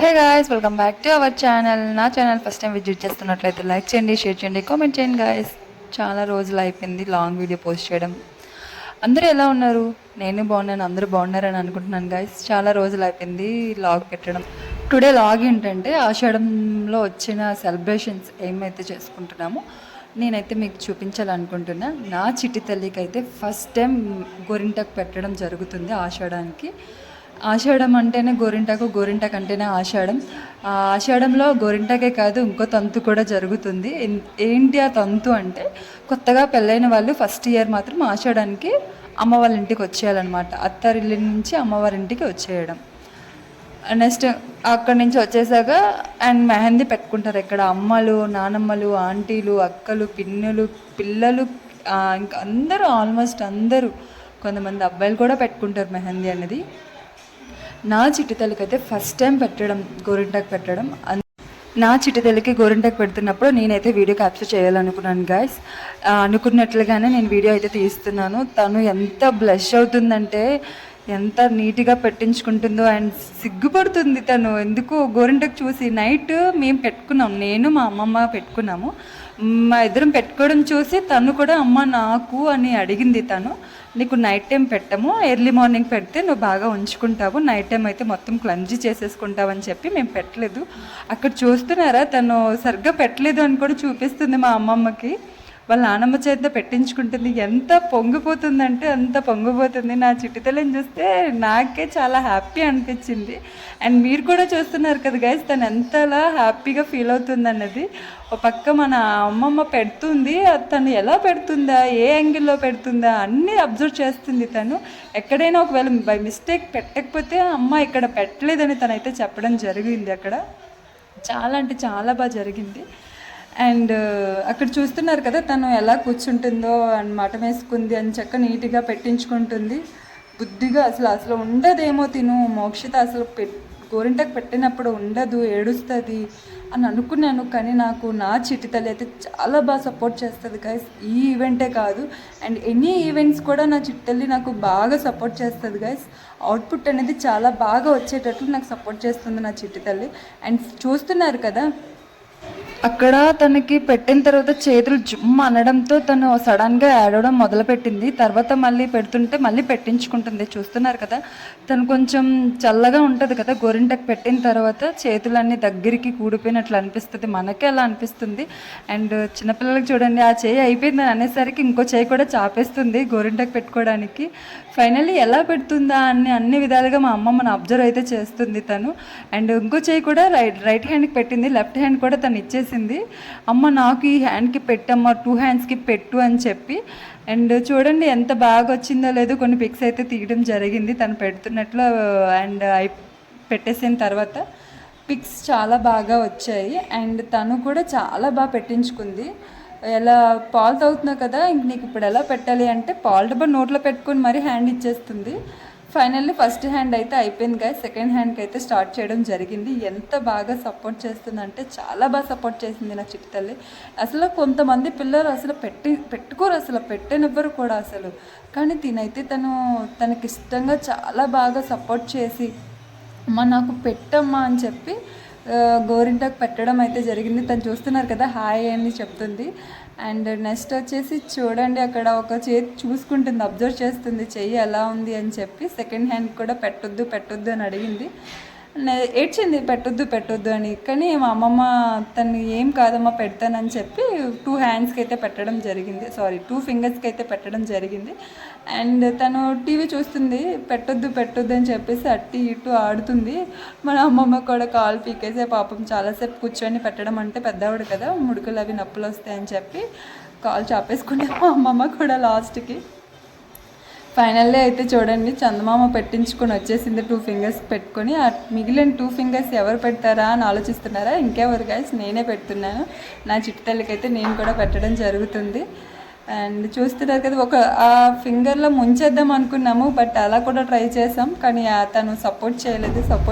Hey guys, welcome back to our channel. నా channel first time visit చేస్తున్నట్లయితే like చేయండి, share చేయండి, comment చేయండి గాయ్స్. చాలా రోజులు అయిపోయింది లాంగ్ వీడియో పోస్ట్ చేయడం. అందరూ ఎలా ఉన్నారు? నేను బాగున్నాను, అందరూ బాగున్నారని అనుకుంటున్నాను గాయ్స్. చాలా రోజులు అయిపోయింది లాగ్ పెట్టడం. టుడే లాగ్ ఏంటంటే ఆషాఢంలో వచ్చిన సెలబ్రేషన్స్ ఏమైతే చేసుకుంటున్నామో నేనైతే మీకు చూపించాలనుకుంటున్నా. నా చిట్టి తల్లికి అయితే ఫస్ట్ టైం గోరింటాకు పెట్టడం జరుగుతుంది ఆషాఢానికి. ఆషాఢం అంటేనే గోరింటాకు, గోరింటాకు అంటేనే ఆషాఢం. ఆ ఆషాఢంలో గోరింటాకే కాదు ఇంకో తంతు కూడా జరుగుతుంది. ఏంటి ఆ తంతు అంటే, కొత్తగా పెళ్ళైన వాళ్ళు ఫస్ట్ ఇయర్ మాత్రం ఆషాఢానికి అమ్మ వాళ్ళ ఇంటికి వచ్చేయాలన్నమాట. అత్తారిల్లి నుంచి అమ్మవారి ఇంటికి వచ్చేయడం. నెక్స్ట్ అక్కడి నుంచి వచ్చేసాక అండ్ మెహందీ పెట్టుకుంటారు. ఇక్కడ అమ్మలు, నానమ్మలు, ఆంటీలు, అక్కలు, పిన్నులు, పిల్లలు, ఇంకా అందరూ, ఆల్మోస్ట్ అందరూ, కొంతమంది అబ్బాయిలు కూడా పెట్టుకుంటారు మెహందీ అనేది. నా చిట్టి తల్లికి అయితే ఫస్ట్ టైం పెట్టడం, గోరింటాకు పెట్టడం. నా చిట్టి తల్లికి గోరింటాకు పెడుతున్నప్పుడు నేనైతే వీడియో క్యాప్చర్ చేయాలనుకున్నాను గాయస్. అనుకున్నట్లుగానే నేను వీడియో అయితే తీస్తున్నాను. తను ఎంత బ్లష్ అవుతుందంటే, ఎంత నీట్గా పెట్టించుకుంటుందో. అండ్ సిగ్గుపడుతుంది తను. ఎందుకు గోరింటాకు చూసి నైట్ మేము పెట్టుకున్నాం, నేను మా అమ్మమ్మ పెట్టుకున్నాము. మా ఇద్దరం పెట్టుకోవడం చూసి తను కూడా అమ్మ నాకు అని అడిగింది. తను, నీకు నైట్ టైం పెట్టము, ఎర్లీ మార్నింగ్ పెడితే నువ్వు బాగా ఉంచుకుంటావు, నైట్ టైం అయితే మొత్తం క్లంజీ చేసేసుకుంటావు అని చెప్పి మేము పెట్టలేదు. అక్కడ చూస్తున్నారా, తను సరిగ్గా పెట్టలేదు అని కూడా చూపిస్తుంది మా అమ్మమ్మకి. వాళ్ళ నానమ్మ చేత పెట్టించుకుంటుంది. ఎంత పొంగిపోతుందంటే అంత పొంగిపోతుంది. నా చిట్టితల్లిని చూస్తే నాకే చాలా హ్యాపీ అనిపించింది. అండ్ మీరు కూడా చూస్తున్నారు కదా గైస్, తను ఎంతలా హ్యాపీగా ఫీల్ అవుతుంది అన్నది. ఒక పక్క మన అమ్మమ్మ పెడుతుంది, తను ఎలా పెడుతుందా, ఏ యాంగిల్లో పెడుతుందా అన్నీ అబ్జర్వ్ చేస్తుంది తను. ఎక్కడైనా ఒకవేళ బై మిస్టేక్ పెట్టకపోతే అమ్మ ఇక్కడ పెట్టలేదని తనైతే చెప్పడం జరిగింది. అక్కడ చాలా అంటే చాలా బాగా జరిగింది. అండ్ అక్కడ చూస్తున్నారు కదా తను ఎలా కూర్చుంటుందో, అండ్ మటం వేసుకుంది అని చక్క నీట్గా పెట్టించుకుంటుంది. బుద్ధిగా అసలు ఉండదేమో తిను. మోక్షిత అసలు గోరింటాకు పెట్టినప్పుడు ఉండదు, ఏడుస్తుంది అని అనుకున్నాను. కానీ నాకు నా చిట్టి తల్లి అయితే చాలా బాగా సపోర్ట్ చేస్తుంది గైస్. ఈ ఈవెంటే కాదు, అండ్ ఎనీ ఈవెంట్స్ కూడా నా చిట్టి తల్లి నాకు బాగా సపోర్ట్ చేస్తుంది గైస్. అవుట్పుట్ అనేది చాలా బాగా వచ్చేటట్లు నాకు సపోర్ట్ చేస్తుంది నా చిట్టి తల్లి. అండ్ చూస్తున్నారు కదా, అక్కడ తనకి పెట్టిన తర్వాత చేతులు జుమ్ అనడంతో తను సడన్గా ఏడవడం మొదలుపెట్టింది. తర్వాత మళ్ళీ పెడుతుంటే మళ్ళీ పెట్టించుకుంటుంది. చూస్తున్నారు కదా, తను కొంచెం చల్లగా ఉంటుంది కదా గోరింటాకు పెట్టిన తర్వాత, చేతులన్నీ దగ్గరికి కూడిపోయినట్లు అనిపిస్తుంది, మనకే అలా అనిపిస్తుంది. అండ్ చిన్నపిల్లలకి చూడండి, ఆ చేయి అయిపోయిందని అనేసరికి ఇంకో చేయి కూడా చాపేస్తుంది గోరింటాకు పెట్టుకోవడానికి. ఫైనల్లీ ఎలా పెడుతుందా అని అన్ని విధాలుగా మా అమ్మమ్మని అబ్జర్వ్ అయితే చేస్తుంది తను. అండ్ ఇంకో చేయి కూడా రైట్ హ్యాండ్కి పెట్టింది, లెఫ్ట్ హ్యాండ్ కూడా తను ఇచ్చేసింది. అమ్మ నాకు ఈ హ్యాండ్కి పెట్టమ్మా, 2 హ్యాండ్స్కి పెట్టు అని చెప్పి. అండ్ చూడండి ఎంత బాగా వచ్చిందో లేదో కొన్ని పిక్స్ అయితే తీయడం జరిగింది తను పెడుతున్నట్లు. అండ్ పెట్టేసిన తర్వాత పిక్స్ చాలా బాగా వచ్చాయి. అండ్ తను కూడా చాలా బాగా పెట్టించుకుంది. ఎలా పాలు తాగుతున్నావు కదా, ఇంక నీకు ఇప్పుడు ఎలా పెట్టాలి అంటే పాలు డబ్బా నోట్లో పెట్టుకొని మరీ హ్యాండ్ ఇచ్చేస్తుంది. ఫైనల్లీ ఫస్ట్ హ్యాండ్ అయితే అయిపోయింది గాయ. సెకండ్ హ్యాండ్కి అయితే స్టార్ట్ చేయడం జరిగింది. ఎంత బాగా సపోర్ట్ చేస్తుందంటే చాలా బాగా సపోర్ట్ చేసింది నా చిట్టి తల్లి. అసలు కొంతమంది పిల్లలు అసలు పెట్టుకోరు, అసలు పెట్టనివ్వరు కూడా అసలు. కానీ తినైతే తనకి ఇష్టంగా చాలా బాగా సపోర్ట్ చేసి అమ్మ నాకు పెట్టమ్మా అని చెప్పి గోరింటాకు పెట్టడం అయితే జరిగింది. తను చూస్తున్నారు కదా, హాయ్ అని చెప్తుంది. అండ్ నెక్స్ట్ వచ్చేసి చూడండి, అక్కడ ఒక చేతి చూసుకుంటుంది, అబ్జర్వ్ చేస్తుంది చెయ్యి ఎలా ఉంది అని చెప్పి. సెకండ్ హ్యాండ్ కూడా పెట్టొద్దు అని అడిగింది. ఏడ్చింది పెట్టొద్దు అని. కానీ మా అమ్మమ్మ తను ఏం కాదమ్మా పెడతానని చెప్పి 2 హ్యాండ్స్కి అయితే పెట్టడం జరిగింది, 2 ఫింగర్స్కి అయితే పెట్టడం జరిగింది. అండ్ తను టీవీ చూస్తుంది, పెట్టొద్దు అని చెప్పేసి అట్టి ఇటు ఆడుతుంది. మన అమ్మమ్మ కూడా కాలు పీకేసే పాపం చాలాసేపు కూర్చొని పెట్టడం అంటే పెద్దవాడు కదా, ముడుకులు అవి నొప్పులు వస్తాయని చెప్పి కాలు చాపేసుకుంటే మా అమ్మమ్మ కూడా లాస్ట్కి. ఫైనల్లీ అయితే చూడండి, చందమామ పెట్టించుకొని వచ్చేసింది 2 ఫింగర్స్ పెట్టుకొని. ఆ మిగిలిన 2 ఫింగర్స్ ఎవరు పెడతారా అని ఆలోచిస్తున్నారా? ఇంకెవరు గైస్, నేనే పెడుతున్నాను. నా చిట్టి తల్లికి అయితే నేను కూడా పెట్టడం జరుగుతుంది. అండ్ చూస్తున్నారు కదా, ఒక ఆ ఫింగర్లో ముంచేద్దాం అనుకున్నాము, బట్ అలా కూడా ట్రై చేసాం, కానీ తను సపోర్ట్ చేయలేదు.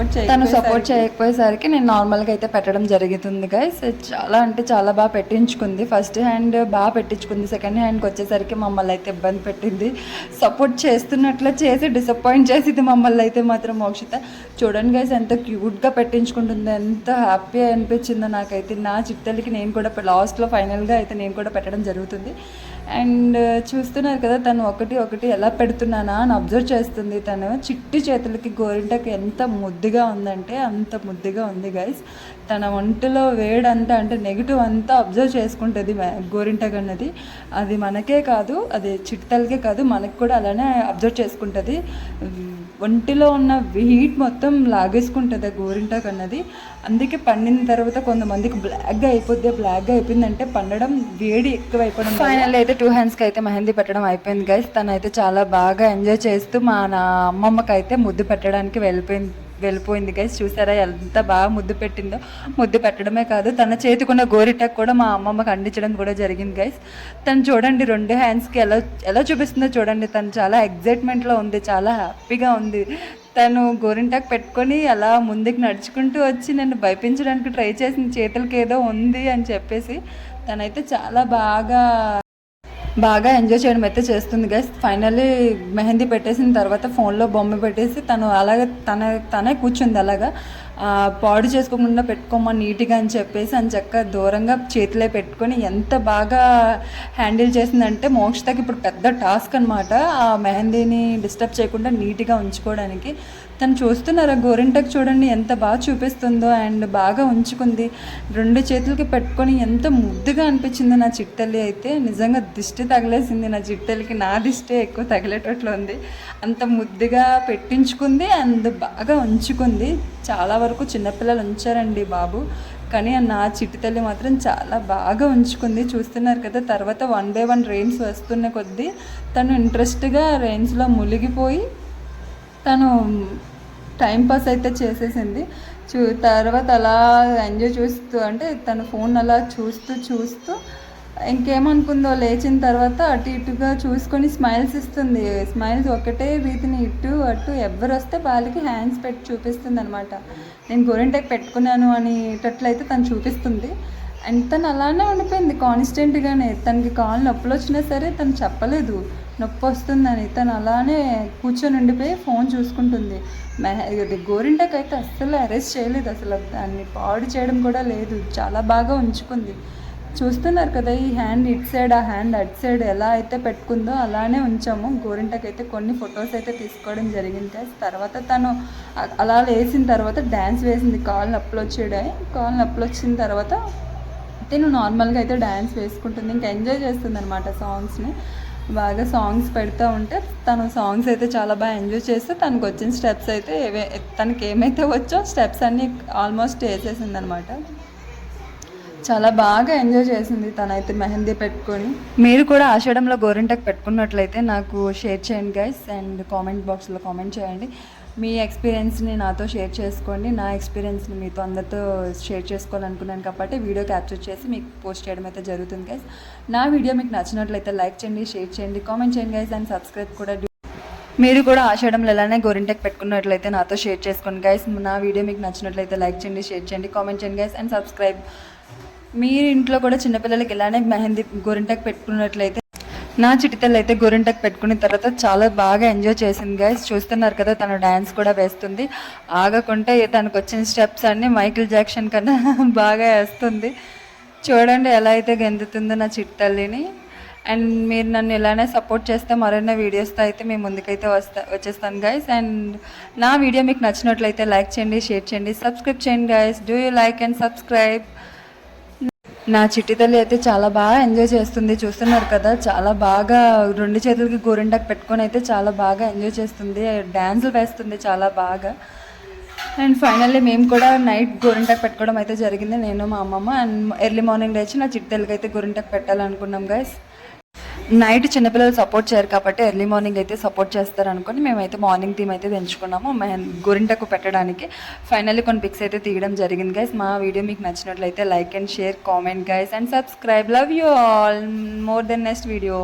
తను సపోర్ట్ చేయకపోయేసరికి నేను నార్మల్గా అయితే పెట్టడం జరుగుతుంది గైస్. చాలా అంటే చాలా బాగా పెట్టించుకుంది. ఫస్ట్ హ్యాండ్ బాగా పెట్టించుకుంది, సెకండ్ హ్యాండ్కి వచ్చేసరికి మమ్మల్ని అయితే ఇబ్బంది పెట్టింది. సపోర్ట్ చేస్తున్నట్లు చేసి డిసప్పాయింట్ చేసింది మమ్మల్ని అయితే మాత్రం మోక్షిత. చూడండి గైస్ ఎంత క్యూట్గా పెట్టించుకుంటుంది, ఎంత హ్యాపీ అనిపించిందో నాకైతే. నా చిట్టలకి నేను కూడా లాస్ట్లో ఫైనల్గా అయితే నేను కూడా పెట్టడం జరుగుతుంది. అండ్ చూస్తున్నారు కదా, తను ఒకటి ఎలా పెడుతున్నానా అని అబ్జర్వ్ చేస్తుంది. తను చిట్టి చేతులకి గోరింటకి ఎంత ముద్దుగా ఉందంటే అంత ముద్దుగా ఉంది గైస్. తన ఒంటిలో వేడంతా అంటే నెగిటివ్ అంతా అబ్జర్వ్ చేసుకుంటుంది గోరింటకు అన్నది. అది మనకే కాదు, అది చిట్టలకే కాదు, మనకు కూడా అలానే అబ్జర్వ్ చేసుకుంటుంది. ఒంటిలో ఉన్న హీట్ మొత్తం లాగేసుకుంటుంది గోరింటకు అన్నది. అందుకే పండిన తర్వాత కొంతమందికి బ్లాక్గా అయిపోద్ది. బ్లాక్గా అయిపోయిందంటే పండడం వేడి ఎక్కువ అయిపోవడం. ఫైనల్ అయితే 2 హ్యాండ్స్కి అయితే మెహందీ పెట్టడం అయిపోయింది గైస్. తనైతే చాలా బాగా ఎంజాయ్ చేస్తూ మా అమ్మమ్మకి అయితే ముద్దు పెట్టడానికి వెళ్ళిపోయింది గైస్. చూసారా ఎంత బాగా ముద్దు పెట్టిందో. ముద్దు పెట్టడమే కాదు, తన చేతికున్న గోరిటకు కూడా మా అమ్మమ్మకి అందించడం కూడా జరిగింది గైస్. తను చూడండి 2 హ్యాండ్స్కి ఎలా చూపిస్తుందో చూడండి. తను చాలా ఎగ్జైట్మెంట్లో ఉంది, చాలా హ్యాపీగా ఉంది. తను గోరింటాకు పెట్టుకొని అలా ముందుకు నడుచుకుంటూ వచ్చి నన్ను భయపించడానికి ట్రై చేసింది, చేతులకి ఏదో ఉంది అని చెప్పేసి. తనైతే చాలా బాగా ఎంజాయ్ చేయడం అయితే చేస్తుంది గైస్. ఫైనల్లీ మెహందీ పెట్టేసిన తర్వాత ఫోన్లో బొమ్మ పెట్టేసి తను అలాగే తనే కూర్చుంది. అలాగా పాడు చేసుకోకుండా పెట్టుకోమని నీట్గా అని చెప్పేసి అని చక్క దూరంగా చేతిలో పెట్టుకొని ఎంత బాగా హ్యాండిల్ చేసిందంటే మోక్షతకి ఇప్పుడు పెద్ద టాస్క్ అనమాట. ఆ మెహందీని డిస్టర్బ్ చేయకుండా నీట్గా ఉంచుకోవడానికి. తను చూస్తున్నారా గోరింటకు చూడండి ఎంత బాగా చూపిస్తుందో. అండ్ బాగా ఉంచుకుంది, 2 చేతులకి పెట్టుకొని ఎంత ముద్దుగా అనిపించిందో నా చిట్టల్లి అయితే. నిజంగా దిష్టి తగిలేసింది నా చిట్టలికి, నా దిష్టే ఎక్కువ తగిలేటట్లు ఉంది. అంత ముద్దుగా పెట్టించుకుంది అండ్ బాగా ఉంచుకుంది. చాలా వరకు చిన్నపిల్లలు ఉంచారండి బాబు, కానీ నా చిట్టి తల్లి మాత్రం చాలా బాగా ఉంచుకుంది. చూస్తున్నారు కదా, తర్వాత 1 by 1 రెయిన్స్ వస్తున్న కొద్దీ తను ఇంట్రెస్ట్గా రెయిన్స్లో మునిగిపోయి తను టైంపాస్ అయితే చేసేసింది. తర్వాత అలా ఎంజాయ్ చేస్తూ అంటే తన ఫోన్ అలా చూస్తూ ఇంకేమనుకుందో లేచిన తర్వాత అటు ఇటుగా చూసుకొని స్మైల్స్ ఇస్తుంది. స్మైల్స్ ఒకటే రీతిని ఇటు అటు ఎవరు వస్తే వాళ్ళకి హ్యాండ్స్ పెట్టి చూపిస్తుంది అనమాట. నేను గోరింటాకు పెట్టుకున్నాను అనేటట్లయితే తను చూపిస్తుంది. అండ్ తను అలానే ఉండిపోయింది కాన్స్టెంట్గానే. తనకి కాళ్ళు నొప్పులు వచ్చినా సరే తను చెప్పలేదు నొప్పి వస్తుందని. తను అలానే కూర్చొని ఉండిపోయి ఫోన్ చూసుకుంటుంది. గోరింటాకు అయితే అస్సలు అరెస్ట్ చేయలేదు, అసలు దాన్ని పాడు చేయడం కూడా లేదు, చాలా బాగా ఉంచుకుంది. చూస్తున్నారు కదా, ఈ హ్యాండ్ ఇటు సైడ్ ఆ హ్యాండ్ అటు సైడ్ ఎలా అయితే పెట్టుకుందో అలానే ఉంచాము. గోరింటకి అయితే కొన్ని ఫొటోస్ అయితే తీసుకోవడం జరిగింది. తర్వాత తను అలా లేచిన తర్వాత డ్యాన్స్ వేసింది. కాళ్ళు నొప్పులు వచ్చిన తర్వాత తను నార్మల్గా అయితే డ్యాన్స్ వేసుకుంటుంది, ఇంకా ఎంజాయ్ చేస్తుంది అనమాట. సాంగ్స్ని బాగా సాంగ్స్ పెడతా ఉంటే తను సాంగ్స్ అయితే చాలా బాగా ఎంజాయ్ చేస్తే తనకు వచ్చిన స్టెప్స్ అయితే తనకి ఏమైతే వచ్చో స్టెప్స్ అన్నీ ఆల్మోస్ట్ వేసేసింది అనమాట. చాలా బాగా ఎంజాయ్ చేసింది తనైతే మెహందీ పెట్టుకొని. మీరు కూడా ఆషాఢంలో గోరింటాకు పెట్టుకున్నట్లయితే నాకు షేర్ చేయండి గైస్, అండ్ కామెంట్ బాక్స్లో కామెంట్ చేయండి. మీ ఎక్స్పీరియన్స్ని నాతో షేర్ చేసుకోండి. నా ఎక్స్పీరియన్స్ని మీతో అందరితో షేర్ చేసుకోవాలనుకున్నాను కాబట్టి వీడియో క్యాప్చర్ చేసి మీకు పోస్ట్ చేయడం అయితే జరుగుతుంది గైస్. నా వీడియో మీకు నచ్చినట్లయితే లైక్ చేయండి, షేర్ చేయండి, కామెంట్ చేయండి గైస్, అండ్ సబ్స్క్రైబ్ కూడా. మీరు కూడా ఆషాఢంలో ఎలానే గోరింటాకు పెట్టుకున్నట్లయితే నాతో షేర్ చేసుకోండి గైస్. నా వీడియో మీకు నచ్చినట్లయితే లైక్ చేయండి, షేర్ చేయండి, కామెంట్ చేయండి గైస్, అండ్ సబ్స్క్రైబ్. మీరు ఇంట్లో కూడా చిన్నపిల్లలకి ఇలానే మెహందీ గోరింటాకు పెట్టుకున్నట్లయితే, నా చిటితల్లి అయితే గోరింటాకు పెట్టుకున్న తర్వాత చాలా బాగా ఎంజాయ్ చేసింది గైస్. చూస్తున్నారు కదా, తను డ్యాన్స్ కూడా వేస్తుంది. ఆగకుంటే తనకు వచ్చిన స్టెప్స్ అన్నీ మైకిల్ జాక్సన్ కన్నా బాగా వేస్తుంది. చూడండి ఎలా అయితే గెంతుతుందో నా చిటితల్లిని. అండ్ మీరు నన్ను ఇలానే సపోర్ట్ చేస్తే మరిన్న వీడియోస్తో అయితే మేము ముందుకైతే వచ్చేస్తాను గైస్. అండ్ నా వీడియో మీకు నచ్చినట్లయితే లైక్ చేయండి, షేర్ చేయండి, సబ్స్క్రైబ్ చేయండి guys. Do you like and subscribe. నా చిట్టి తల్లి అయితే చాలా బాగా ఎంజాయ్ చేస్తుంది. చూస్తున్నారు కదా, చాలా బాగా 2 చేతులకి గోరింటాకు పెట్టుకొని అయితే చాలా బాగా ఎంజాయ్ చేస్తుంది, డ్యాన్సులు వేస్తుంది చాలా బాగా. అండ్ ఫైనల్లీ మేము కూడా నైట్ గోరింటాకు పెట్టుకోవడం అయితే జరిగింది, నేను మా అమ్మమ్మ. అండ్ ఎర్లీ మార్నింగ్ లేచి నా చిట్టి తల్లికి అయితే గోరింటాకు పెట్టాలనుకున్నాం గైస్. నైట్ చిన్నపిల్లలు సపోర్ట్ చేయరు కాబట్టి ఎర్లీ మార్నింగ్ అయితే సపోర్ట్ చేస్తారు అనుకోని మేమైతే మార్నింగ్ థీమ్ అయితే ఎంచుకున్నాము గోరింటకు పెట్టడానికి. ఫైనల్లీ కొన్ని పిక్స్ అయితే తీయడం జరిగింది గైస్. మా వీడియో మీకు నచ్చినట్లయితే like and share, comment guys and subscribe. Love you all more than next video.